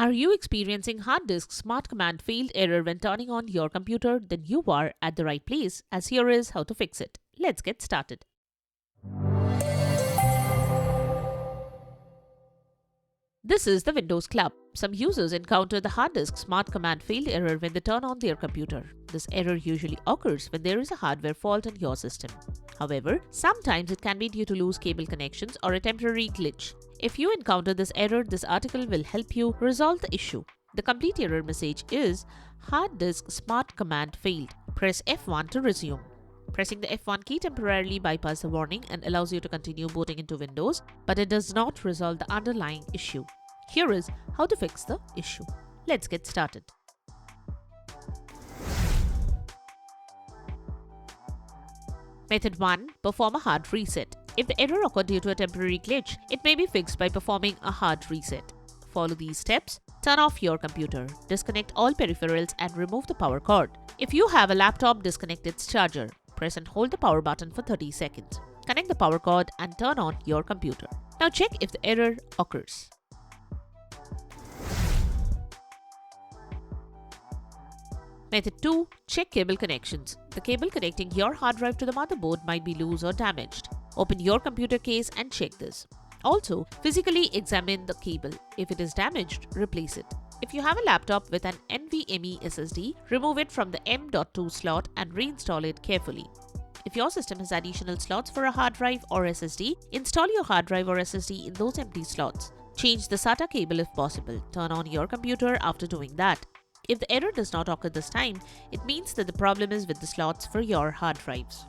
Are you experiencing hard disk smart command failed error when turning on your computer? Then you are at the right place, as here is how to fix it. Let's get started. This is the Windows Club. Some users encounter the hard disk smart command failed error when they turn on their computer. This error usually occurs when there is a hardware fault in your system. However, sometimes it can be due to loose cable connections or a temporary glitch. If you encounter this error, this article will help you resolve the issue. The complete error message is hard disk smart command failed. Press F1 to resume. Pressing the F1 key temporarily bypasses the warning and allows you to continue booting into Windows, but it does not resolve the underlying issue. Here is how to fix the issue. Let's get started. Method 1. Perform a hard reset. If the error occurred due to a temporary glitch, it may be fixed by performing a hard reset. Follow these steps. Turn off your computer. Disconnect all peripherals and remove the power cord. If you have a laptop, disconnect its charger. Press and hold the power button for 30 seconds. Connect the power cord and turn on your computer. Now check if the error occurs. Method 2. Check cable connections. The cable connecting your hard drive to the motherboard might be loose or damaged. Open your computer case and check this. Also, physically examine the cable. If it is damaged, replace it. If you have a laptop with an NVMe SSD, remove it from the M.2 slot and reinstall it carefully. If your system has additional slots for a hard drive or SSD, install your hard drive or SSD in those empty slots. Change the SATA cable if possible. Turn on your computer after doing that. If the error does not occur this time, it means that the problem is with the slots for your hard drives.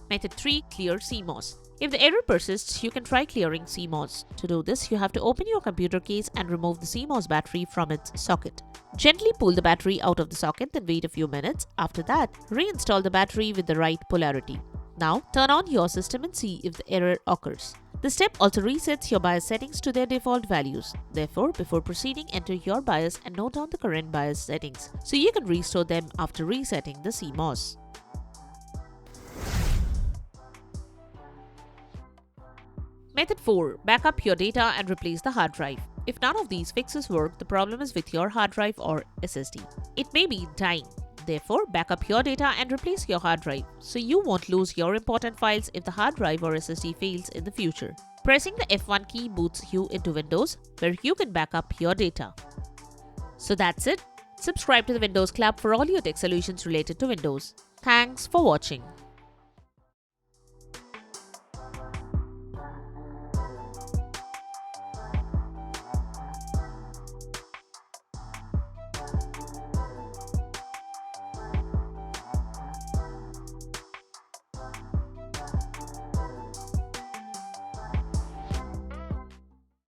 Method 3. Clear CMOS. If the error persists, you can try clearing CMOS. To do this, you have to open your computer case and remove the CMOS battery from its socket. Gently pull the battery out of the socket, then wait a few minutes. After that, reinstall the battery with the right polarity. Now, turn on your system and see if the error occurs. This step also resets your BIOS settings to their default values. Therefore, before proceeding, enter your BIOS and note down the current BIOS settings so you can restore them after resetting the CMOS. Method 4. Backup your data and replace the hard drive. If none of these fixes work, the problem is with your hard drive or SSD. It may be dying. Therefore, back up your data and replace your hard drive so you won't lose your important files if the hard drive or SSD fails in the future. Pressing the F1 key boots you into Windows, where you can back up your data. So that's it. Subscribe to the Windows Club for all your tech solutions related to Windows. Thanks for watching.